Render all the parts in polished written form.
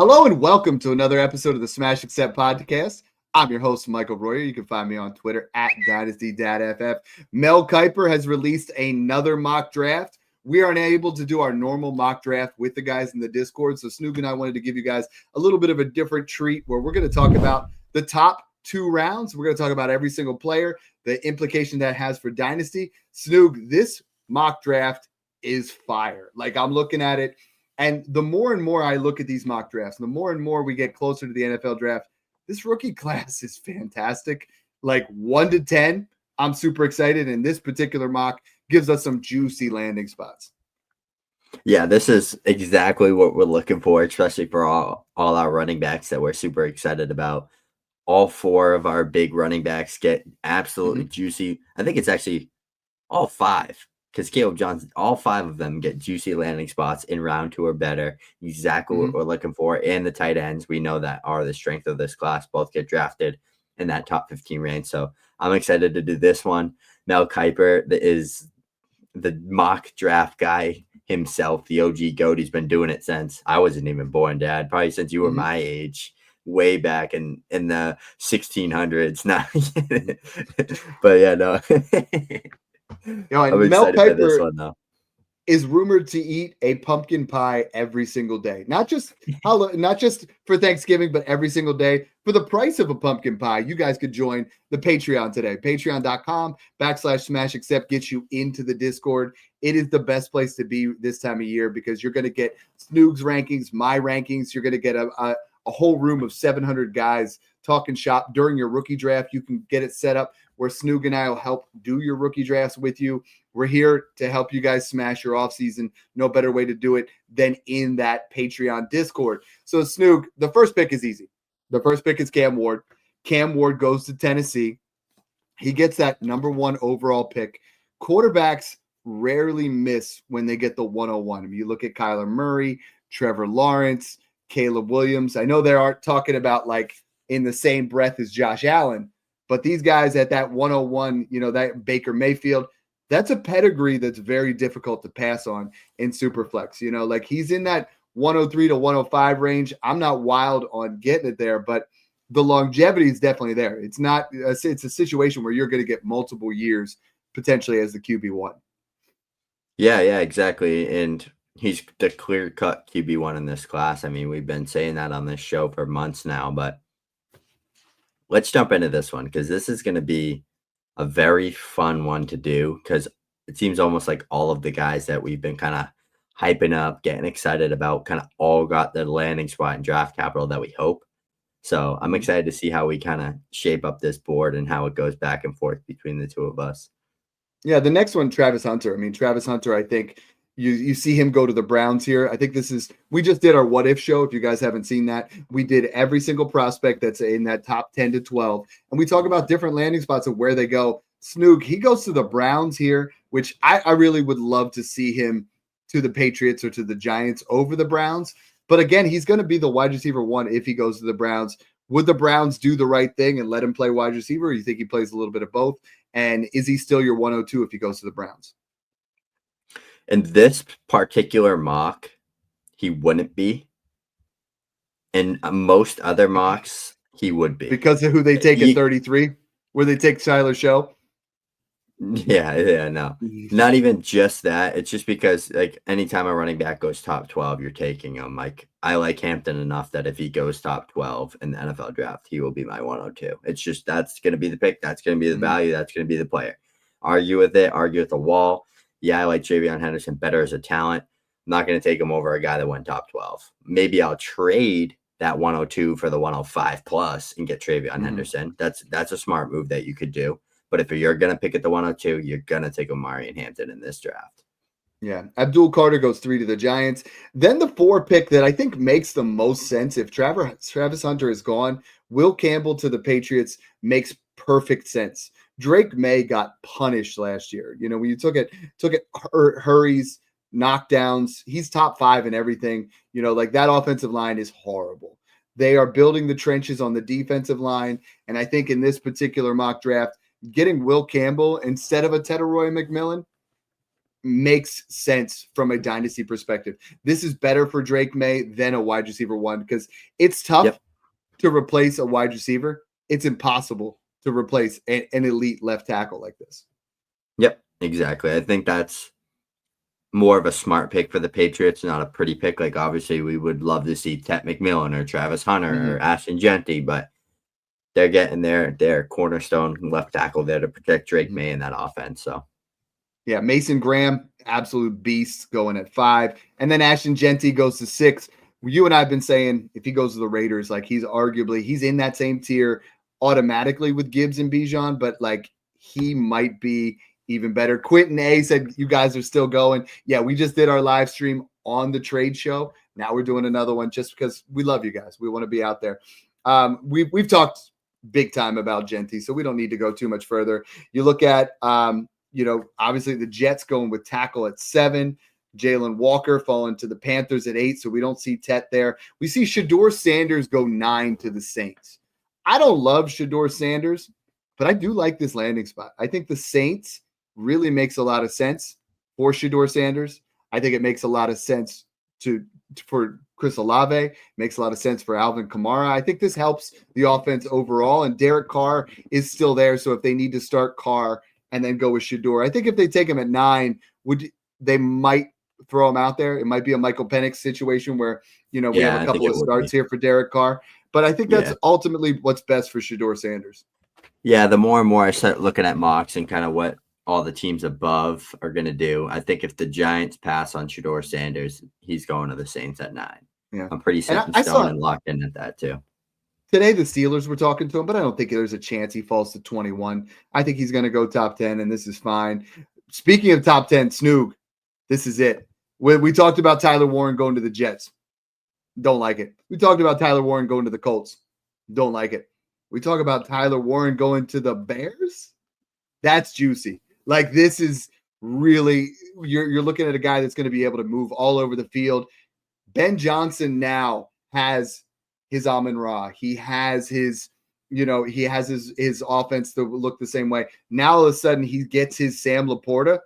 Hello and welcome to another episode of the Smash Accept podcast. I'm your host, Michael Royer. You can find me on Twitter at Dynasty Dad FF. Mel Kiper has released another mock draft. We aren't able to do our normal mock draft with the guys in the Discord, so Snoog and I wanted to give you guys a little bit of a different treat where we're going to talk about the top 2 rounds. We're going to talk about every single player, the implication that has for Dynasty. Snoog, this mock draft is fire. Like, I'm looking at it, and the more and more I look at these mock drafts, the more and more we get closer to the NFL draft, this rookie class is fantastic. Like 1 to 10, I'm super excited, and this particular mock gives us some juicy landing spots. Yeah, this is exactly what we're looking for, especially for all our running backs that we're super excited about. All 4 of our big running backs get absolutely juicy. I think it's actually all 5, because Caleb Johnson, all 5 of them get juicy landing spots in round 2 or better. Exactly what we're looking for. And the tight ends, we know that are the strength of this class, both get drafted in that top 15 range. So I'm excited to do this one. Mel Kiper is the mock draft guy himself, the OG GOAT. He's been doing it since I wasn't even born, Dad. Probably since you were my age, way back in the 1600s. But yeah, no. I'm Mel excited for this Kiper one, though. Is rumored to eat a pumpkin pie every single day. Not just for Thanksgiving, but every single day. For the price of a pumpkin pie, you guys could join the Patreon today. Patreon.com/SmashAccept gets you into the Discord. It is the best place to be this time of year because you're going to get Snoog's rankings, my rankings. You're going to get a whole room of 700 guys talking shop during your rookie draft. You can get it set up where Snoog and I will help do your rookie drafts with you. We're here to help you guys smash your offseason. No better way to do it than in that Patreon Discord. So, Snoog, the first pick is easy. The first pick is Cam Ward. Cam Ward goes to Tennessee. He gets that number 1 overall pick. Quarterbacks rarely miss when they get the 101. I mean, you look at Kyler Murray, Trevor Lawrence, Caleb Williams. I know they aren't talking about like in the same breath as Josh Allen, but these guys at that 101, that Baker Mayfield, that's a pedigree that's very difficult to pass on in Superflex. Like he's in that 103 to 105 range. I'm not wild on getting it there, but the longevity is definitely there. It's a situation where you're going to get multiple years potentially as the QB1. Yeah, exactly. And he's the clear-cut QB1 in this class. I mean, we've been saying that on this show for months now, but let's jump into this one because this is going to be a very fun one to do because it seems almost like all of the guys that we've been kind of hyping up, getting excited about, kind of all got the landing spot and draft capital that we hope. So I'm excited to see how we kind of shape up this board and how it goes back and forth between the 2 of us. Yeah, the next one, Travis Hunter. I mean, Travis Hunter, I think you see him go to the Browns here. I think we just did our what if show. If you guys haven't seen that, we did every single prospect that's in that top 10 to 12. And we talk about different landing spots of where they go. Snoog, he goes to the Browns here, which I really would love to see him to the Patriots or to the Giants over the Browns. But again, he's going to be the wide receiver 1 if he goes to the Browns. Would the Browns do the right thing and let him play wide receiver? Or you think he plays a little bit of both? And is he still your 102 if he goes to the Browns? In this particular mock, he wouldn't be. In most other mocks, he would be. Because of who they take at 33? Where they take Shough? Yeah, no. Not even just that. It's just because, like, anytime a running back goes top 12, you're taking him. Like, I like Hampton enough that if he goes top 12 in the NFL draft, he will be my 102. It's just that's going to be the pick. That's going to be the value. That's going to be the player. Argue with it. Argue with the wall. Yeah, I like Treyveon Henderson better as a talent. I'm not going to take him over a guy that went top 12. Maybe I'll trade that 102 for the 105 plus and get Treyveon Henderson. That's a smart move that you could do. But if you're going to pick at the 102, you're going to take Omarion Hampton in this draft. Yeah. Abdul Carter goes 3 to the Giants. Then the 4 pick that I think makes the most sense if Travis Hunter is gone, Will Campbell to the Patriots makes perfect sense. Drake May got punished last year. When you took it hurries, knockdowns, he's top 5 in everything. Like that offensive line is horrible. They are building the trenches on the defensive line. And I think in this particular mock draft, getting Will Campbell instead of a Tetairoa McMillan, makes sense from a dynasty perspective. This is better for Drake May than a wide receiver 1 because it's tough to replace a wide receiver. It's impossible to replace an elite left tackle like this. Yep, exactly. I think that's more of a smart pick for the Patriots, not a pretty pick. Like, obviously, we would love to see McMillan or Travis Hunter or Ashton Jeanty, but they're getting their cornerstone left tackle there to protect Drake May in that offense. So, yeah, Mason Graham, absolute beast, going at 5. And then Ashton Jeanty goes to 6. You and I have been saying if he goes to the Raiders, like he's in that same tier automatically with Gibbs and Bijan, but like he might be even better. Quentin A said, you guys are still going. Yeah, we just did our live stream on the trade show. Now we're doing another one just because we love you guys. We want to be out there. We've talked big time about Jeanty, so we don't need to go too much further. You look at, obviously the Jets going with tackle at 7. Jalen Walker falling to the Panthers at 8, so we don't see Tet there. We see Sheduer Sanders go 9 to the Saints. I don't love Sheduer Sanders, but I do like this landing spot. I think the Saints really makes a lot of sense for Sheduer Sanders. I think it makes a lot of sense for Chris Olave, makes a lot of sense for Alvin Kamara. I think this helps the offense overall, and Derek Carr is still there, so if they need to start Carr and then go with Sheduer, I think if they take him at 9, they might throw him out there. It might be a Michael Penix situation where, we have a couple of starts here for Derek Carr. But I think that's ultimately what's best for Sheduer Sanders. Yeah, the more and more I start looking at mocks and kind of what all the teams above are going to do, I think if the Giants pass on Sheduer Sanders, he's going to the Saints at 9. Yeah. I'm pretty set in stone and locked in at that too. Today, the Steelers were talking to him, but I don't think there's a chance he falls to 21. I think he's going to go top 10, and this is fine. Speaking of top 10, Snoog, this is it. We talked about Tyler Warren going to the Jets. Don't like it. We talked about Tyler Warren going to the Colts. Don't like it. We talk about Tyler Warren going to the Bears. That's juicy. Like, this is really, you're looking at a guy that's going to be able to move all over the field. Ben Johnson now has his Amon-Ra. He has his offense to look the same way. Now all of a sudden he gets his Sam Laporta,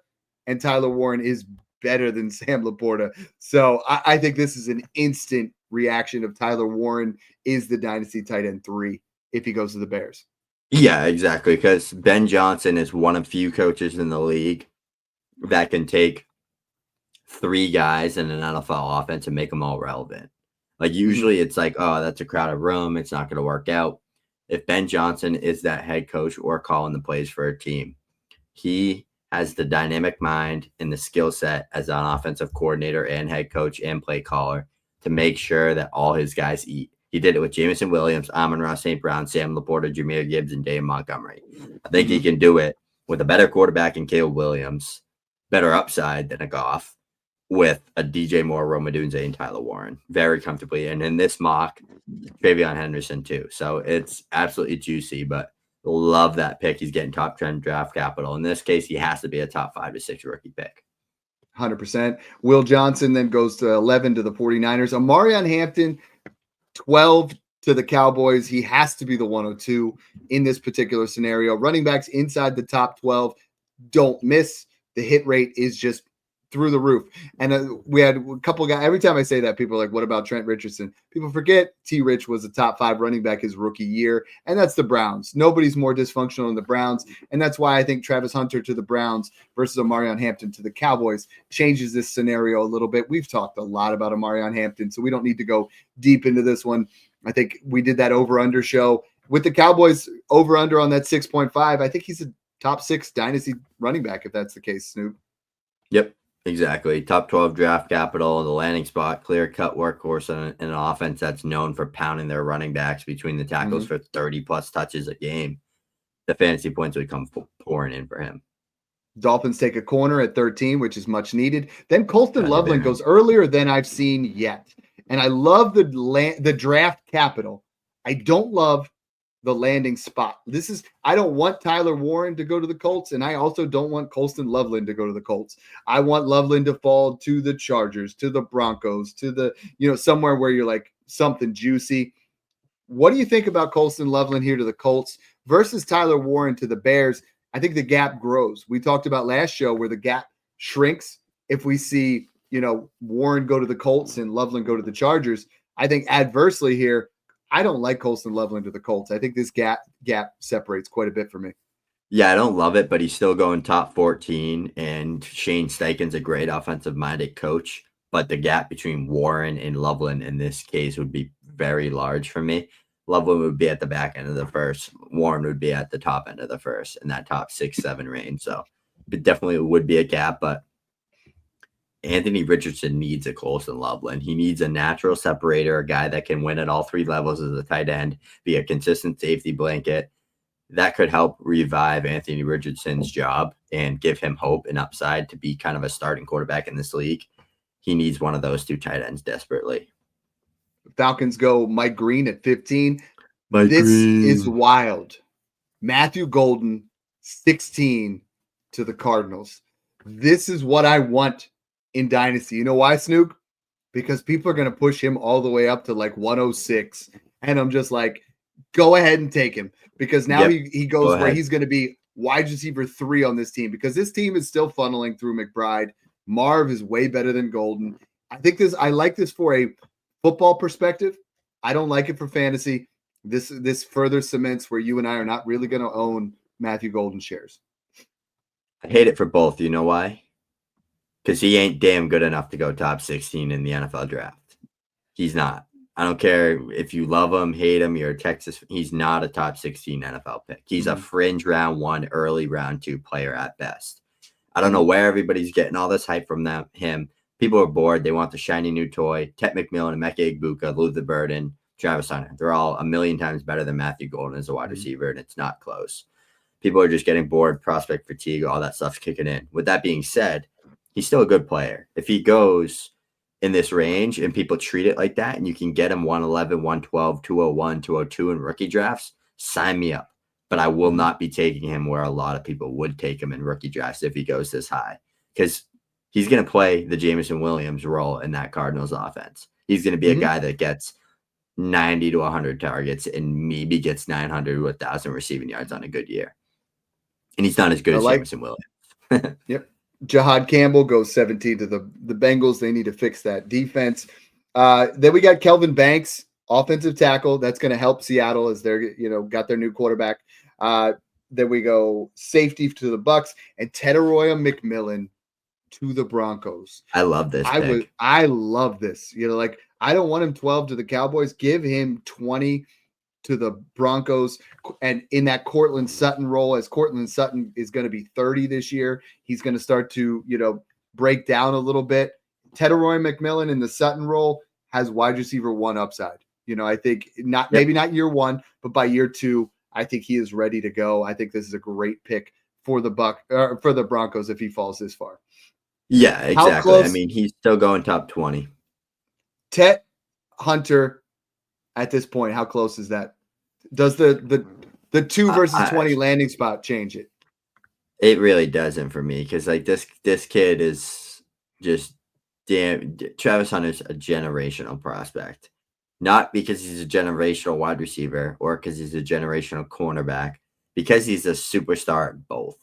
and Tyler Warren is better than Sam Laporta. So I think this is an instant reaction of Tyler Warren is the dynasty tight end 3 if he goes to the Bears. Yeah, exactly. Because Ben Johnson is one of few coaches in the league that can take 3 guys in an NFL offense and make them all relevant. Like, usually it's like, oh, that's a crowded room. It's not going to work out. If Ben Johnson is that head coach or calling the plays for a team, he has the dynamic mind and the skill set as an offensive coordinator and head coach and play caller to make sure that all his guys eat. He did it with Jameson Williams, Amon-Ra St. Brown, Sam Laporta, Jahmyr Gibbs, and Dave Montgomery. I think he can do it with a better quarterback in Caleb Williams, better upside than a Goff, with a DJ Moore, Rome Odunze, and Tyler Warren very comfortably. And in this mock, Treyveon Henderson too. So it's absolutely juicy, but love that pick. He's getting top 10 draft capital. In this case, he has to be a top 5 to 6 rookie pick. 100%. Will Johnson then goes to 11 to the 49ers. Omarion Hampton, 12 to the Cowboys. He has to be the 102 in this particular scenario. Running backs inside the top 12 don't miss. The hit rate is just through the roof. And we had a couple guys. Every time I say that, people are like, what about Trent Richardson? People forget T. Rich was a top 5 running back his rookie year. And that's the Browns. Nobody's more dysfunctional than the Browns. And that's why I think Travis Hunter to the Browns versus Omarion Hampton to the Cowboys changes this scenario a little bit. We've talked a lot about Omarion Hampton, so we don't need to go deep into this one. I think we did that over-under show. With the Cowboys over-under on that 6.5, I think he's a top 6 dynasty running back if that's the case, Snoop. Yep. Exactly. Top 12 draft capital, the landing spot, clear-cut workhorse, and an offense that's known for pounding their running backs between the tackles for 30-plus touches a game. The fantasy points would come pouring in for him. Dolphins take a corner at 13, which is much needed. Then Colston Loveland goes earlier than I've seen yet. And I love the draft capital. I don't love the landing spot. I don't want Tyler Warren to go to the Colts, and I also don't want Colston Loveland to go to the Colts. I want Loveland to fall to the Chargers, to the Broncos, to the, somewhere where you're like something juicy. What do you think about Colston Loveland here to the Colts versus Tyler Warren to the Bears? I think the gap grows. We talked about last show where the gap shrinks, if we see, Warren go to the Colts and Loveland go to the Chargers, I think adversely here, I don't like Colston Loveland to the Colts. I think this gap separates quite a bit for me. Yeah, I don't love it, but he's still going top 14, and Shane Steichen's a great offensive-minded coach, but the gap between Warren and Loveland in this case would be very large for me. Loveland would be at the back end of the first. Warren would be at the top end of the first in that top 6-7 range. So it definitely would be a gap, but Anthony Richardson needs a Colston Loveland. He needs a natural separator, a guy that can win at all three levels as a tight end, be a consistent safety blanket. That could help revive Anthony Richardson's job and give him hope and upside to be kind of a starting quarterback in this league. He needs one of those two tight ends desperately. Falcons go Mike Green at 15. This is wild. Matthew Golden, 16 to the Cardinals. This is what I want in Dynasty. You know why, Snoog? Because people are going to push him all the way up to like 106. And I'm just like, go ahead and take him. Because now he goes where he's going to be wide receiver 3 on this team. Because this team is still funneling through McBride. Marv is way better than Golden. I like this for a football perspective. I don't like it for fantasy. This further cements where you and I are not really going to own Matthew Golden shares. I hate it for both. You know why? Because he ain't damn good enough to go top 16 in the NFL draft. He's not. I don't care if you love him, hate him, you're a Texas. He's not a top 16 NFL pick. He's a fringe round 1, early round 2 player at best. I don't know where everybody's getting all this hype from him. People are bored. They want the shiny new toy. Tet McMillan, Emeka Egbuka, Lou the Burden, Travis Hunter. They're all a million times better than Matthew Golden as a wide receiver, and it's not close. People are just getting bored, prospect fatigue, all that stuff's kicking in. With that being said, he's still a good player. If he goes in this range and people treat it like that and you can get him 111, 112, 201, 202 in rookie drafts, sign me up. But I will not be taking him where a lot of people would take him in rookie drafts if he goes this high, because he's going to play the Jameson Williams role in that Cardinals offense. He's going to be a guy that gets 90 to 100 targets and maybe gets 900 to 1,000 receiving yards on a good year. And he's not as good as Jameson Williams. Yep. Jahad Campbell goes 17 to the Bengals. They need to fix that defense. Then we got Kelvin Banks, offensive tackle. That's going to help Seattle as they're, got their new quarterback. Then we go safety to the Bucks and Tetairoa McMillan to the Broncos. I love this. I love this. I don't want him 12 to the Cowboys. Give him 20 to the Broncos, and in that Cortland Sutton role, as Cortland Sutton is going to be 30 this year, he's going to start to, break down a little bit. Tetairoa McMillan in the Sutton role has wide receiver 1 upside. I think maybe not year 1, but by year 2, I think he is ready to go. I think this is a great pick for the Broncos if he falls this far. Yeah, exactly. I mean, he's still going top 20. Tet Hunter at this point, how close is that? Does the 2 versus 20 landing spot change it? It really doesn't for me, because like this kid is just damn. Travis Hunter's a generational prospect, not because he's a generational wide receiver or because he's a generational cornerback, because he's a superstar at both.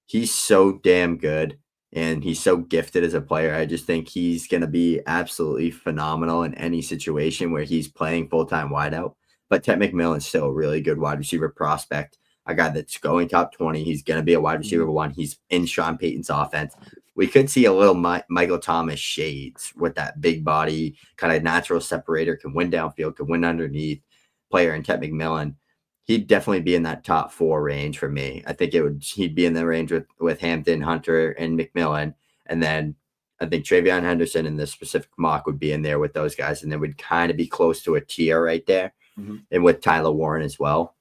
He's so damn good. And he's so gifted as a player. I just think he's going to be absolutely phenomenal in any situation where he's playing full-time wideout. But Tet McMillan's still a really good wide receiver prospect, a guy that's going top 20. He's going to be a wide receiver 1. He's in Sean Payton's offense. We could see a little Michael Thomas shades with that big body, kind of natural separator, can win downfield, can win underneath player in Tet McMillan. He'd definitely be in that top 4 range for me. I think he'd be in the range with Hampton, Hunter, and McMillan. And then I think Treyveon Henderson in this specific mock would be in there with those guys. And then would kind of be close to a tier right there. And with Tyler Warren as well.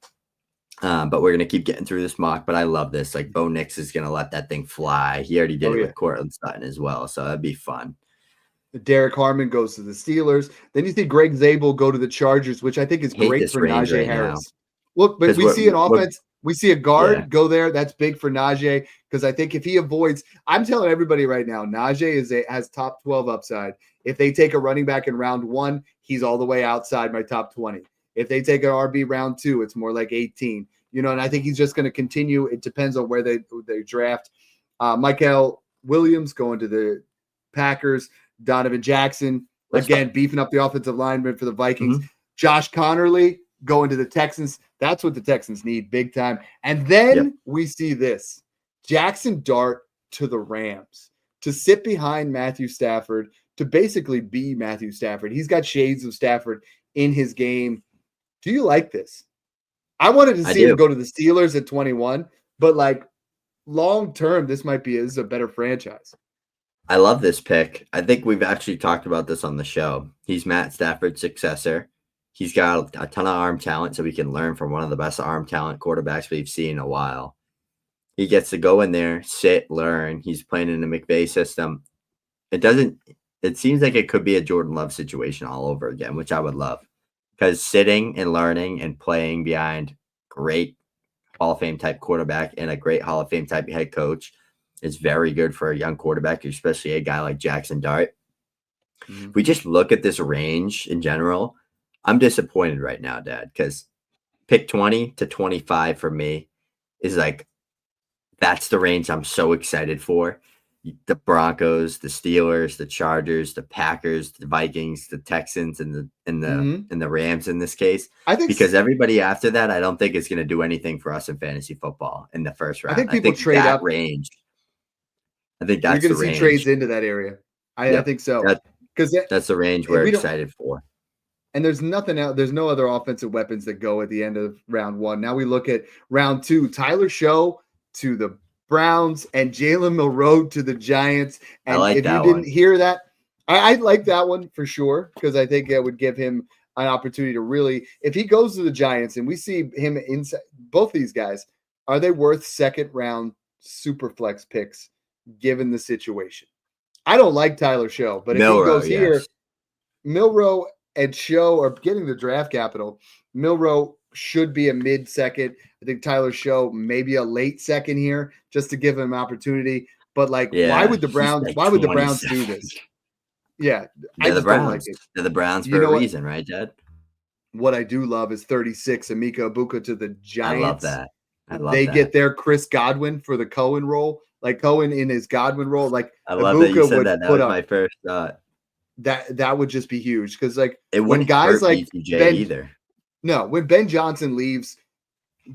But we're going to keep getting through this mock. But I love this. Like, Bo Nix is going to let that thing fly. He already did it with Cortland Sutton as well. So that'd be fun. Derek Harmon goes to the Steelers. Then you see Greg Zabel go to the Chargers, which I think is great for Najee Harris. Look, but we see an offense. We see a guard go there. That's big for Najee, because I think if he avoids, I'm telling everybody right now, Najee has top 12 upside. If they take a running back in round 1, he's all the way outside my top 20. If they take an RB round 2, it's more like 18. And I think he's just going to continue. It depends on where they draft. Michael Williams going to the Packers. Donovan Jackson, again, beefing up the offensive lineman for the Vikings. Mm-hmm. Josh Connerly going to the Texans. That's what the Texans need big time. And then we see this. Jaxson Dart to the Rams to sit behind Matthew Stafford, to basically be Matthew Stafford. He's got shades of Stafford in his game. Do you like this? I wanted to see him go to the Steelers at 21, but like long term, this is a better franchise. I love this pick. I think we've actually talked about this on the show. He's Matt Stafford's successor. He's got a ton of arm talent, so we can learn from one of the best arm talent quarterbacks we've seen in a while. He gets to go in there, sit, learn. He's playing in the McVay system. It seems like it could be a Jordan Love situation all over again, which I would love. Because sitting and learning and playing behind great Hall of Fame type quarterback and a great Hall of Fame type head coach is very good for a young quarterback, especially a guy like Jaxson Dart. Mm-hmm. If we just look at this range in general, I'm disappointed right now, Dad, because pick 20 to 25 for me is like, that's the range I'm so excited for. The Broncos, the Steelers, the Chargers, the Packers, the Vikings, the Texans, and the Rams in this case. I think because everybody after that, I don't think is going to do anything for us in fantasy football in the first round. I think people trade up range. I think that's you're going to see trades into that area. I think so, because that's the range we're excited for. And there's nothing else. There's no other offensive weapons that go at the end of round one. Now we look at round two. Tyler Shough to the Browns and Jalen Milroe to the Giants. And if you didn't hear that, I like that one for sure, because I think it would give him an opportunity to really, if he goes to the Giants and we see him inside, both these guys, are they worth second round super flex picks given the situation? I don't like Tyler Shough, but if he goes here, Milroe and Shough are getting the draft capital. Milroe should be a mid-second. I think Tyler Shough maybe a late second here, just to give him an opportunity. But why would the Browns? Why would the Browns do this? Yeah, I just don't like it. They're the Browns for a reason, right, Dad? What I do love is 36, Emeka Egbuka to the Giants. I love that. They get their Chris Godwin for the Cohen role, like Cohen in his Godwin role. Like I love that you said that. That was my first thought. That would just be huge, because when guys like when Ben Johnson leaves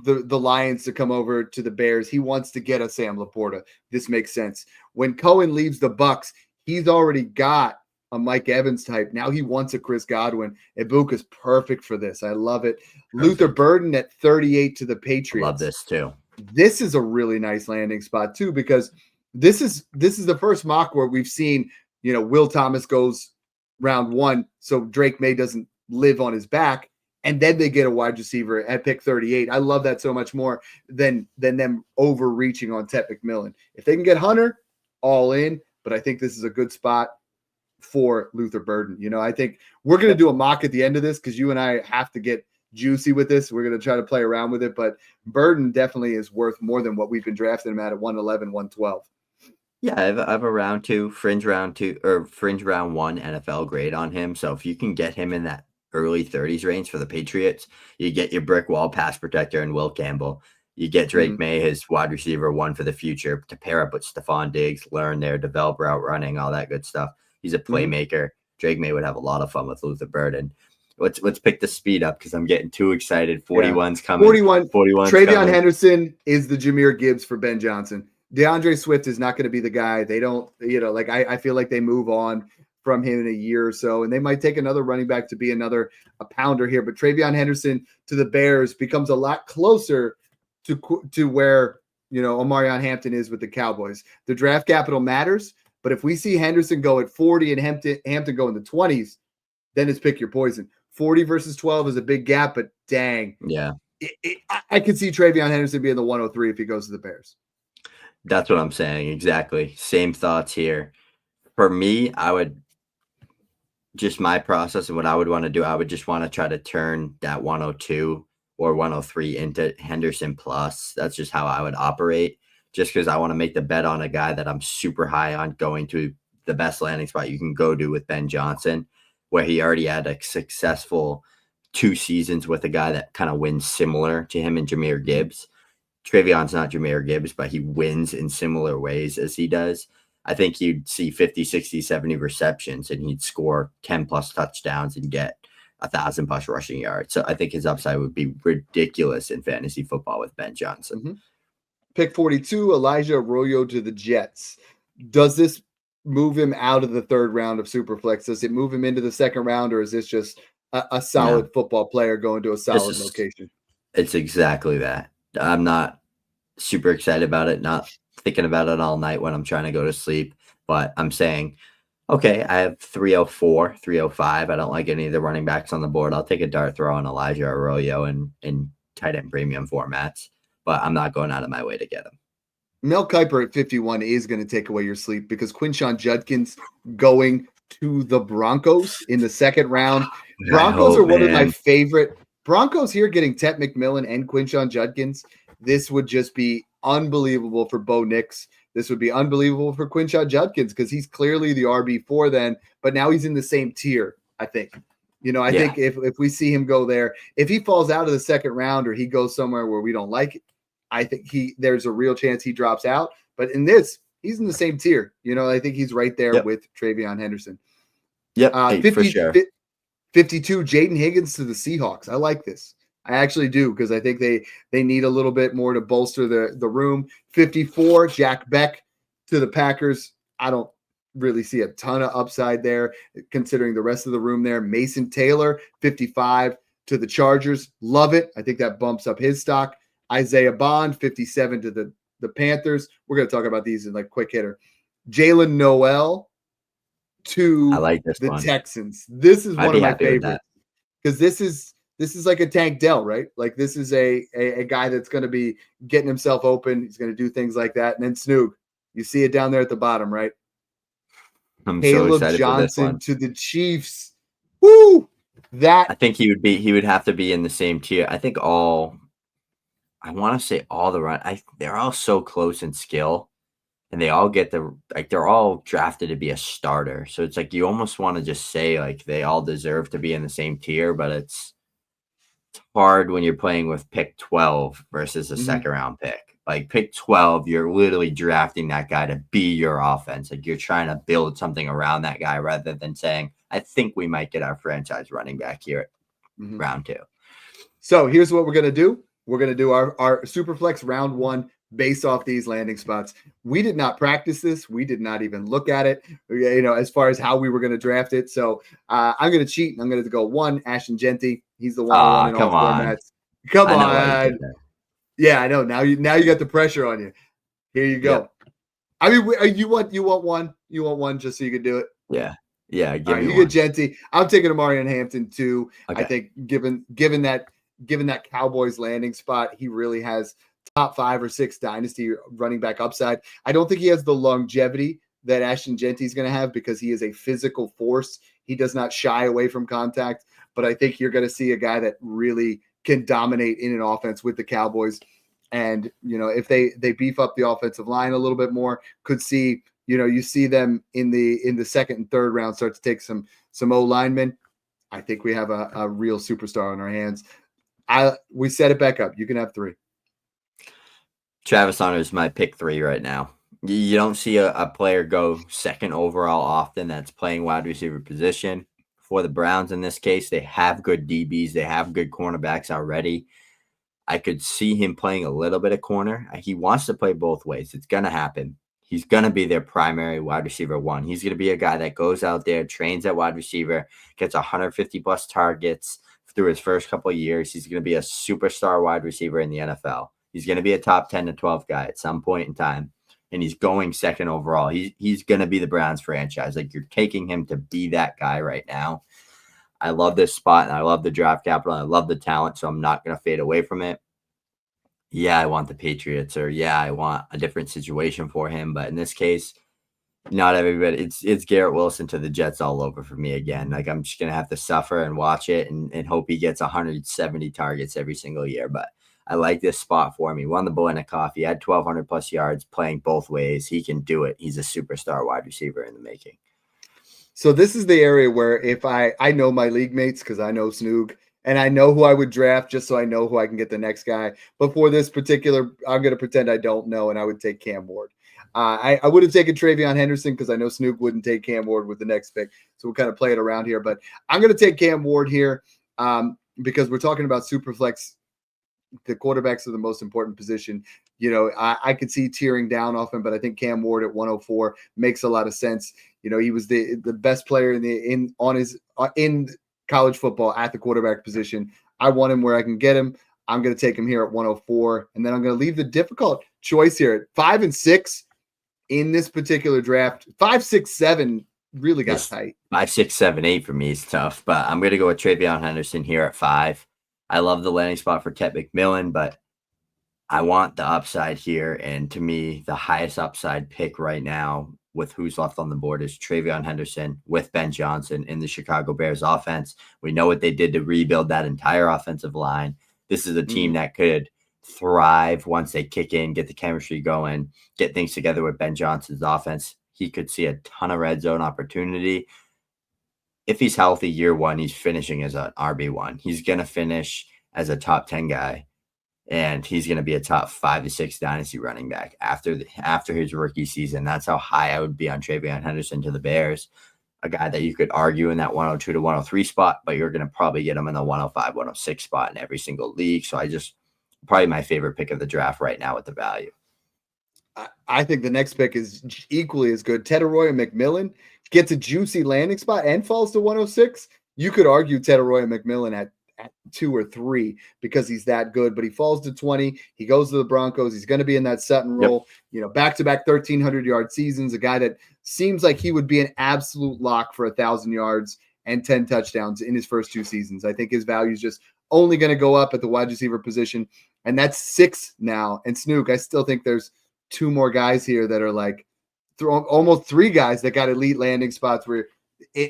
the Lions to come over to the Bears, he wants to get a Sam Laporta. This makes sense. When Cohen leaves the Bucks, he's already got a Mike Evans type. Now he wants a Chris Godwin. Egbuka's perfect for this. I love it. Luther Burden at 38 to the Patriots. Love this too. This is a really nice landing spot too, because this is the first mock where we've seen, Will Thomas goes round one, so Drake May doesn't live on his back, and then they get a wide receiver at pick 38. I love that so much more than them overreaching on Tet McMillan. If they can get Hunter, all in, but I think this is a good spot for Luther Burden. I think we're going to do a mock at the end of this, because you and I have to get juicy with this. We're going to try to play around with it, but Burden definitely is worth more than what we've been drafting him at 111, 112. Yeah, I have a round two, fringe round one NFL grade on him. So if you can get him in that early 30s range for the Patriots, you get your brick wall pass protector and Will Campbell. You get Drake May, his wide receiver one for the future, to pair up with Stephon Diggs, learn there, develop route running, all that good stuff. He's a playmaker. Drake May would have a lot of fun with Luther Burden. Let's pick the speed up, because I'm getting too excited. 41's coming. 41. Treyveon Henderson is the Jahmyr Gibbs for Ben Johnson. DeAndre Swift is not going to be the guy. They don't, I feel like they move on from him in a year or so, and they might take another running back to be a pounder here. But Treyveon Henderson to the Bears becomes a lot closer to where, Omarion Hampton is with the Cowboys. The draft capital matters, but if we see Henderson go at 40 and Hampton go in the 20s, then it's pick your poison. 40 versus 12 is a big gap, but dang. Yeah. I could see Treyveon Henderson being the 103 if he goes to the Bears. That's what I'm saying. Exactly. Same thoughts here. For me, my process and what I would want to do, I would just want to try to turn that 102 or 103 into Henderson plus. That's just how I would operate, just because I want to make the bet on a guy that I'm super high on going to the best landing spot you can go to with Ben Johnson, where he already had a successful 2 seasons with a guy that kind of wins similar to him and Jahmyr Gibbs. Treyveon's not Jahmyr Gibbs, but he wins in similar ways as he does. I think you'd see 50, 60, 70 receptions and he'd score 10 plus touchdowns and get 1,000 plus rushing yards. So I think his upside would be ridiculous in fantasy football with Ben Johnson. Mm-hmm. Pick 42, Elijah Arroyo to the Jets. Does this move him out of the third round of Superflex? Does it move him into the second round, or is this just a solid football player going to a solid location? It's exactly that. I'm not super excited about it, not thinking about it all night when I'm trying to go to sleep, but I'm saying, okay, I have 304, 305. I don't like any of the running backs on the board. I'll take a dart throw on Elijah Arroyo in tight end premium formats, but I'm not going out of my way to get him. Mel Kiper at 51 is going to take away your sleep because Quinshon Judkins going to the Broncos in the second round. Broncos are one of my favorite. Broncos here getting Tet McMillan and Quinshon Judkins. This would just be unbelievable for Bo Nix. This would be unbelievable for Quinshon Judkins because he's clearly the RB4 then, but now he's in the same tier, I think. I think if we see him go there, if he falls out of the second round or he goes somewhere where we don't like it, I think there's a real chance he drops out. But in this, he's in the same tier. I think he's right there with Treyveon Henderson. Yep, 50, for sure. 52, Jaden Higgins to the Seahawks. I like this. I actually do because I think they need a little bit more to bolster the room. 54, Jack Beck to the Packers. I don't really see a ton of upside there considering the rest of the room there. Mason Taylor, 55 to the Chargers. Love it. I think that bumps up his stock. Isaiah Bond, 57 to the Panthers. We're going to talk about these in like quick hitter. Jalen Noel to the Texans. This is one of my favorites because this is like a Tank Dell, right? Like this is a guy that's going to be getting himself open. He's going to do things like that. And then Snoog, you see it down there at the bottom, right? I'm Caleb so excited Johnson for this one. to the Chiefs. Woo! I think he would have to be in the same tier. I think I want to say all the run. They're all so close in skill, and they all get they're all drafted to be a starter. So it's like you almost want to just say like they all deserve to be in the same tier, but it's hard when you're playing with pick 12 versus a second round pick. Like pick 12, you're literally drafting that guy to be your offense. Like you're trying to build something around that guy rather than saying, I think we might get our franchise running back here at round 2. So here's what we're going to do. We're going to do our Superflex round 1 based off these landing spots. We did not practice this. We did not even look at it, as far as how we were going to draft it. So I'm going to cheat. I'm going to go 1, Ashton Jeanty. He's the one in all formats. Come on. Yeah, I know. Now you got the pressure on you. Here you go. Yep. I mean, you want one? You want one just so you can do it? Yeah. Yeah. Give me you one. Get Jeanty. I'm taking Omarion Hampton too. Okay. I think given that Cowboys landing spot, he really has top 5 or 6 dynasty running back upside. I don't think he has the longevity that Ashton Jeanty is going to have because he is a physical force. He does not shy away from contact, but I think you're going to see a guy that really can dominate in an offense with the Cowboys. And, if they beef up the offensive line a little bit more, could see, you see them in the second and third round start to take some O linemen. I think we have a real superstar on our hands. We set it back up. You can have 3. Travis Hunter is my pick 3 right now. You don't see a player go second overall often that's playing wide receiver position. For the Browns in this case, they have good DBs. They have good cornerbacks already. I could see him playing a little bit of corner. He wants to play both ways. It's going to happen. He's going to be their primary wide receiver 1. He's going to be a guy that goes out there, trains at wide receiver, gets 150 plus targets through his first couple of years. He's going to be a superstar wide receiver in the NFL. He's going to be a top 10 to 12 guy at some point in time. And he's going second overall. He's going to be the Browns franchise. Like you're taking him to be that guy right now. I love this spot and I love the draft capital. And I love the talent. So I'm not going to fade away from it. Yeah, I want the Patriots or yeah, I want a different situation for him. But in this case, not everybody. It's Garrett Wilson to the Jets all over for me again. Like I'm just going to have to suffer and watch it and hope he gets 170 targets every single year. But I like this spot for me. Won the Bolena Coffee. Had 1,200 plus yards playing both ways. He can do it. He's a superstar wide receiver in the making. So this is the area where if I know my league mates because I know Snoog and I know who I would draft just so I know who I can get the next guy. But for this particular, I'm going to pretend I don't know and I would take Cam Ward. I would have taken Treyveon Henderson because I know Snoog wouldn't take Cam Ward with the next pick. So we'll kind of play it around here. But I'm going to take Cam Ward here because we're talking about Superflex. The quarterbacks are the most important position. I could see tearing down off him, but I think Cam Ward at 104 makes a lot of sense. He was the best player in college football at the quarterback position. I want him where I can get him. I'm going to take him here at 104, and then I'm going to leave the difficult choice here at 5 and 6 in this particular draft. 5, 6, 7 really got tight. 5, 6, 7, 8 for me is tough, but I'm going to go with Treyveon Henderson here at 5. I love the landing spot for McMillan, but I want the upside here. And to me, the highest upside pick right now with who's left on the board is Treyveon Henderson with Ben Johnson in the Chicago Bears offense. We know what they did to rebuild that entire offensive line. This is a team that could thrive once they kick in, get the chemistry going, get things together with Ben Johnson's offense. He could see a ton of red zone opportunity. If he's healthy year one, he's finishing as an RB1. He's going to finish as a top 10 guy, and he's going to be a top 5 to 6 dynasty running back after his rookie season. That's how high I would be on Treyveon Henderson to the Bears, a guy that you could argue in that 102 to 103 spot, but you're going to probably get him in the 105, 106 spot in every single league. So probably my favorite pick of the draft right now with the value. I think the next pick is equally as good. Tetairoa McMillan gets a juicy landing spot and falls to 106. You could argue Tetairoa McMillan at 2 or 3 because he's that good, but he falls to 20. He goes to the Broncos. He's going to be in that Sutton role, back-to-back 1,300-yard seasons, a guy that seems like he would be an absolute lock for 1,000 yards and 10 touchdowns in his first 2 seasons. I think his value is just only going to go up at the wide receiver position, and that's 6 now. And Snoog, I still think there's 2 more guys here that are like almost 3 guys that got elite landing spots where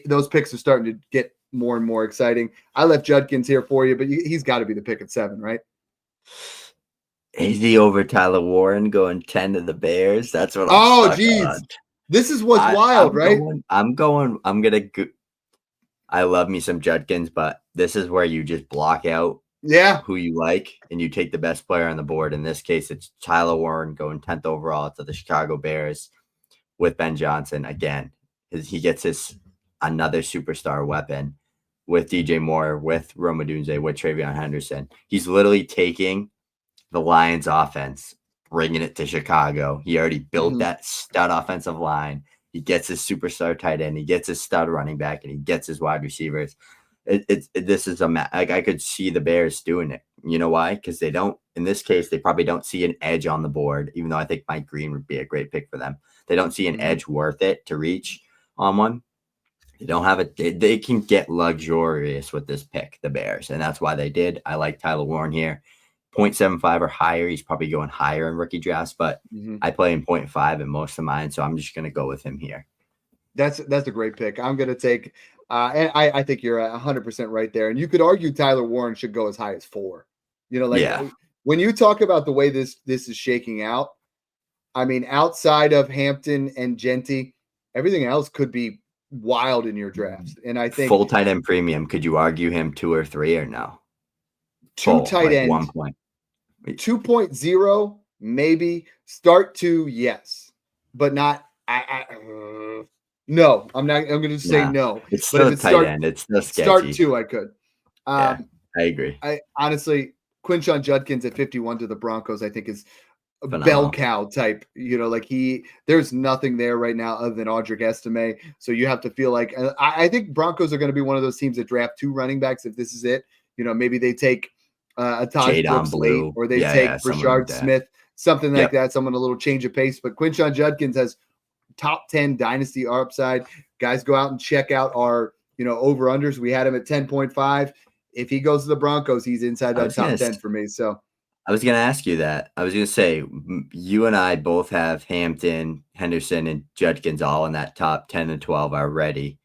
those picks are starting to get more and more exciting. I left Judkins here for you, but he's got to be the pick at 7, right? Is he over Tyler Warren going 10 to the Bears? That's what I'm geez. On. This is what's wild, right? I love me some Judkins, but this is where you just block out who you like, and you take the best player on the board. In this case, it's Tyler Warren going 10th overall to the Chicago Bears with Ben Johnson. Again, he gets another superstar weapon with DJ Moore, with Rome Odunze, with Treyveon Henderson. He's literally taking the Lions offense, bringing it to Chicago. He already built that stud offensive line. He gets his superstar tight end. He gets his stud running back, and he gets his wide receivers. This is I could see the Bears doing it. You know why? Because they don't, in this case, they probably don't see an edge on the board, even though I think Mike Green would be a great pick for them. They don't see an edge worth it to reach on one. They don't have it. They can get luxurious with this pick, the Bears, and that's why they did. I like Tyler Warren here. 0.75 or higher. He's probably going higher in rookie drafts, but I play in 0.5 in most of mine, so I'm just going to go with him here. That's a great pick. I'm going to take and I think you're 100% right there. And you could argue Tyler Warren should go as high as 4. When you talk about the way this is shaking out, I mean, outside of Hampton and Jeanty, everything else could be wild in your drafts. And I think full tight end premium, could you argue him 2 or 3 or no? 2 tight end, 1 point. 2.0, maybe. Start 2, yes, but not. No, I'm not. I'm going to say no. It's still tight end. It's still sketchy. Start 2, I could. I agree. I honestly, Quinshon Judkins at 51 to the Broncos, I think is a phenomenal bell cow type. There's nothing there right now other than Audric Estime. So you have to feel like I think Broncos are going to be one of those teams that draft 2 running backs if this is it. Maybe they take a Todd Brooks late, or they take Rashard Smith, something like that, someone a little change of pace. But Quinshon Judkins has top 10 dynasty upside. Guys, go out and check out our over-unders. We had him at 10.5. If he goes to the Broncos, he's inside that top 10 for me. So I was going to ask you that. I was going to say, you and I both have Hampton, Henderson, and Judkins all in that top 10 and 12 already.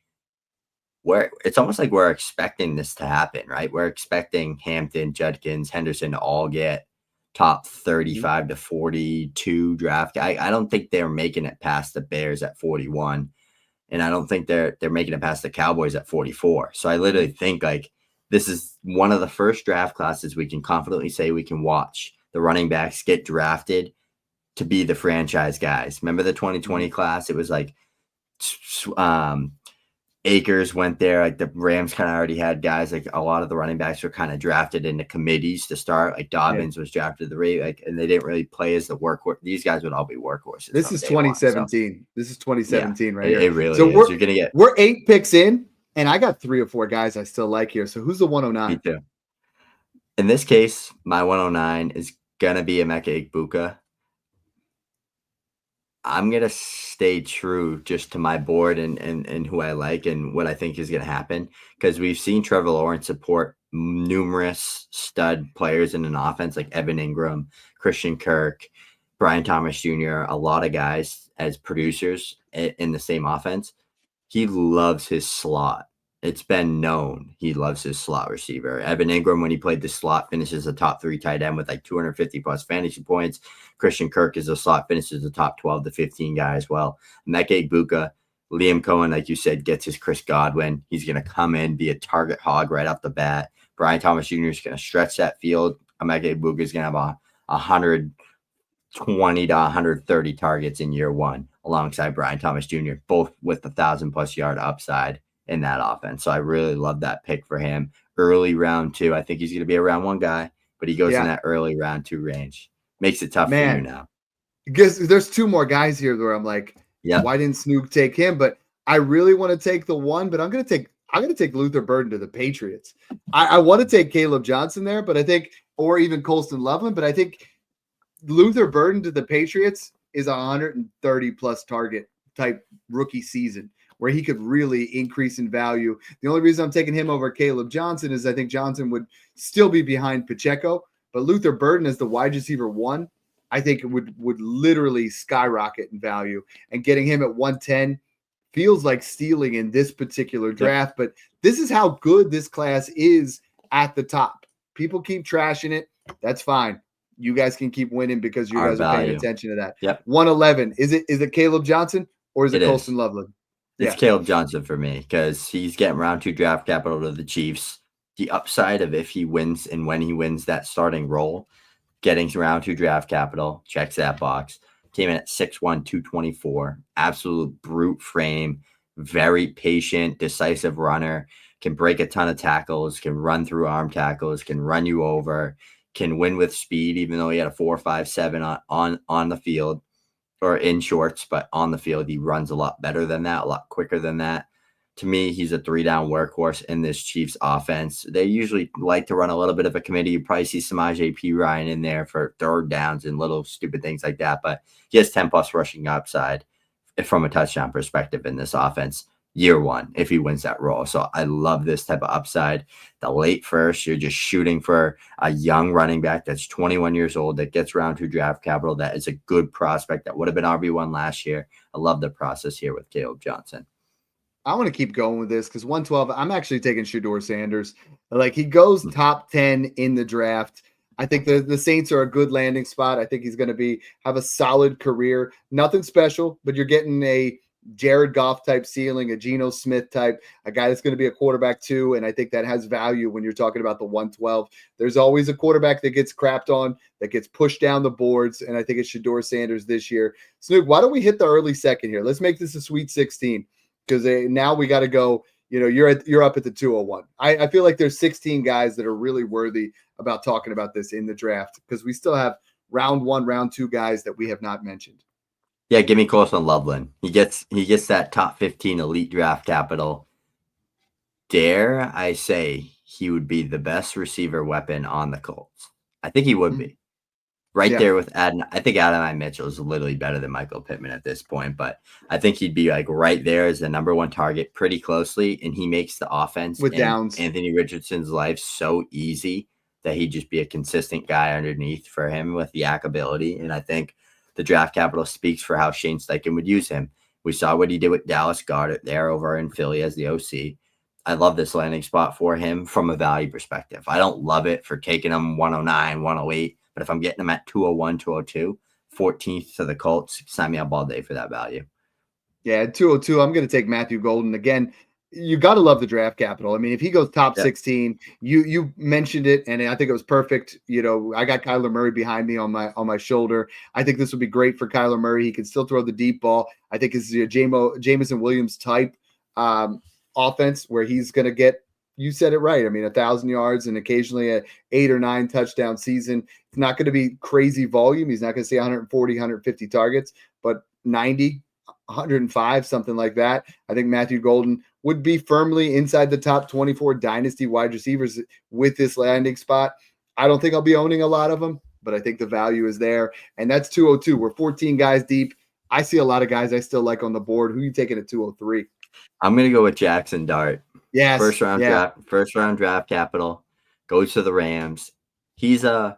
Where it's almost like we're expecting this to happen, right? We're expecting Hampton, Judkins, Henderson to all get top 35 to 42 draft. I don't think they're making it past the Bears at 41, and I don't think they're making it past the Cowboys at 44. So I literally think this is one of the first draft classes we can confidently say we can watch the running backs get drafted to be the franchise guys. Remember the 2020 class? It was like Akers went there. Like the Rams kind of already had guys. Like a lot of the running backs were kind of drafted into committees to start. Like Dobbins was drafted the rate, like, and they didn't really play as the workhorse. These guys would all be workhorses. This is 2017. This is 2017 right here. It really so is. You're gonna get. We're 8 picks in, and I got 3 or 4 guys I still like here. So who's the 109? Me too. In this case, my 109 is gonna be Emeka Egbuka. I'm going to stay true just to my board and who I like and what I think is going to happen, because we've seen Trevor Lawrence support numerous stud players in an offense like Evan Ingram, Christian Kirk, Brian Thomas Jr., a lot of guys as producers in the same offense. He loves his slot. It's been known he loves his slot receiver. Evan Ingram, when he played the slot, finishes a top 3 tight end with like 250 plus fantasy points. Christian Kirk is a slot, finishes the top 12 to 15 guy as well. Emeka Egbuka, Liam Cohen, like you said, gets his Chris Godwin. He's going to come in, be a target hog right off the bat. Brian Thomas Jr. is going to stretch that field. Emeka Egbuka is going to have 120 to 130 targets in year 1 alongside Brian Thomas Jr., both with 1,000+ yard upside in that offense. So I really love that pick for him. Early round 2. I think he's going to be a round 1 guy, but he goes in that early round 2 range. Makes it tough for you now. Because there's 2 more guys here where I'm like, why didn't Snoog take him? But I really want to take the one, but I'm going to take Luther Burden to the Patriots. I want to take Caleb Johnson there, but I think, or even Colston Loveland, but I think Luther Burden to the Patriots is a 130+ target type rookie season, where he could really increase in value. The only reason I'm taking him over Caleb Johnson is I think Johnson would still be behind Pacheco, but Luther Burden as the wide receiver 1, I think it would literally skyrocket in value. And getting him at 110 feels like stealing in this particular draft, but this is how good this class is at the top. People keep trashing it. That's fine. You guys can keep winning because you guys are paying attention to that. 111. Is it Caleb Johnson or is it Colston Loveland? It's Caleb Johnson for me because he's getting round 2 draft capital to the Chiefs. The upside of if he wins and when he wins that starting role, getting round 2 draft capital, checks that box. Came in at 6'1", 224. Absolute brute frame. Very patient, decisive runner. Can break a ton of tackles. Can run through arm tackles. Can run you over. Can win with speed, even though he had a 4.57 on the field. Or in shorts, but on the field, he runs a lot better than that, a lot quicker than that. To me, he's a 3-down workhorse in this Chiefs offense. They usually like to run a little bit of a committee. You probably see Samaje Perine in there for 3rd downs and little stupid things like that, but he has 10+ rushing upside from a touchdown perspective in this offense year 1 if he wins that role. So I love this type of upside. The late first, you're just shooting for a young running back that's 21 years old that gets round 2 draft capital. That is a good prospect that would have been RB1 last year. I love the process here with Caleb Johnson. I want to keep going with this because 112, I'm actually taking Sheduer Sanders. Like, he goes top 10 in the draft. I think the Saints are a good landing spot. I think he's going to have a solid career. Nothing special, but you're getting a Jared Goff type ceiling, a Geno Smith type, a guy that's going to be a quarterback too. And I think that has value when you're talking about the 112. There's always a quarterback that gets crapped on, that gets pushed down the boards. And I think it's Sheduer Sanders this year. Snoog, why don't we hit the early second here? Let's make this a Sweet 16 because now we got to go. You're up at the 201. I feel like there's 16 guys that are really worthy about talking about this in the draft because we still have round 1, round 2 guys that we have not mentioned. Yeah, give me Colston Loveland. He gets that top 15 elite draft capital. Dare I say he would be the best receiver weapon on the Colts? I think he would be. There with Adonai. I think Adonai Mitchell is literally better than Michael Pittman at this point, but I think he'd be like right there as the number 1 target pretty closely, and he makes the offense with downs Anthony Richardson's life so easy that he'd just be a consistent guy underneath for him with yak ability, and I think the draft capital speaks for how Shane Steichen would use him. We saw what he did with Dallas Goedert there over in Philly as the OC. I love this landing spot for him from a value perspective. I don't love it for taking him 109, 108, but if I'm getting him at 201, 202, 14th to the Colts, sign me up all day for that value. Yeah, at 202, I'm going to take Matthew Golden. Again, you got to love the draft capital. I mean, if he goes top Yep. 16, you mentioned it, and I think it was perfect. I got Kyler Murray behind me on my shoulder. I think this would be great for Kyler Murray. He can still throw the deep ball. I think it's a Jameson Williams type offense where he's going to get. You said it right. I mean, 1,000 yards and occasionally a 8 or 9 touchdown season. It's not going to be crazy volume. He's not going to see 140, 150 targets, but 90, 105, something like that. I think Matthew Golden would be firmly inside the top 24 dynasty wide receivers with this landing spot. I don't think I'll be owning a lot of them, but I think the value is there. And that's 202. We're 14 guys deep. I see a lot of guys I still like on the board. Who are you taking at 203? I'm going to go with Jaxson Dart. Yes. First round draft capital, goes to the Rams. He's a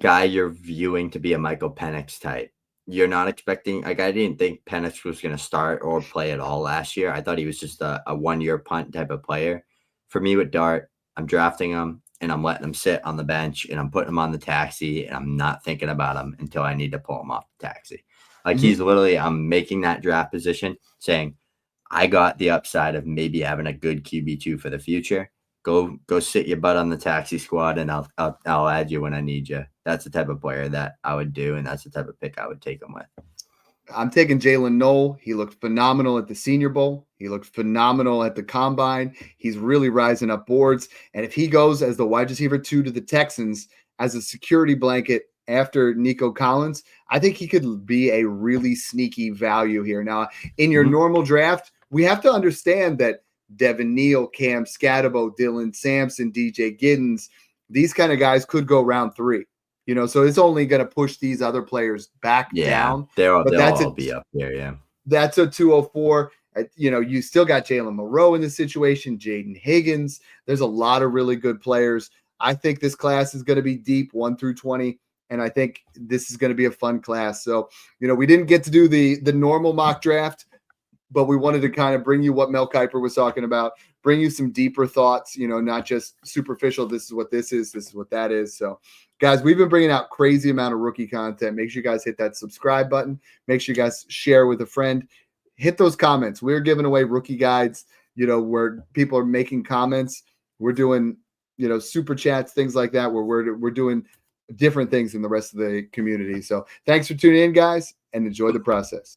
guy you're viewing to be a Michael Penix type. You're not expecting, I didn't think Penix was going to start or play at all last year. I thought he was just a 1-year punt type of player. For me with Dart, I'm drafting him and I'm letting him sit on the bench and I'm putting him on the taxi and I'm not thinking about him until I need to pull him off the taxi. Like he's literally, I'm making that draft position saying, I got the upside of maybe having a good QB2 for the future. Go sit your butt on the taxi squad, and I'll add you when I need you. That's the type of player that I would do, and that's the type of pick I would take him with. I'm taking Jalen Noel. He looked phenomenal at the Senior Bowl. He looked phenomenal at the Combine. He's really rising up boards. And if he goes as the wide receiver 2 to the Texans as a security blanket after Nico Collins, I think he could be a really sneaky value here. Now, in your normal draft, we have to understand that Devin Neal, Cam Scatterbo, Dylan Sampson, DJ Giddens, these kind of guys could go round 3. So it's only going to push these other players back down. They'll all be up there, yeah. That's a 204. You still got Jalen Milroe in this situation, Jaden Higgins. There's a lot of really good players. I think this class is going to be deep 1 through 20. And I think this is going to be a fun class. So, we didn't get to do the normal mock draft, but we wanted to kind of bring you what Mel Kiper was talking about, bring you some deeper thoughts, not just superficial. This is what this is what that is. So, guys, we've been bringing out crazy amount of rookie content. Make sure you guys hit that subscribe button. Make sure you guys share with a friend. Hit those comments. We're giving away rookie guides, where people are making comments. We're doing, super chats, things like that, where we're doing different things in the rest of the community. So thanks for tuning in, guys, and enjoy the process.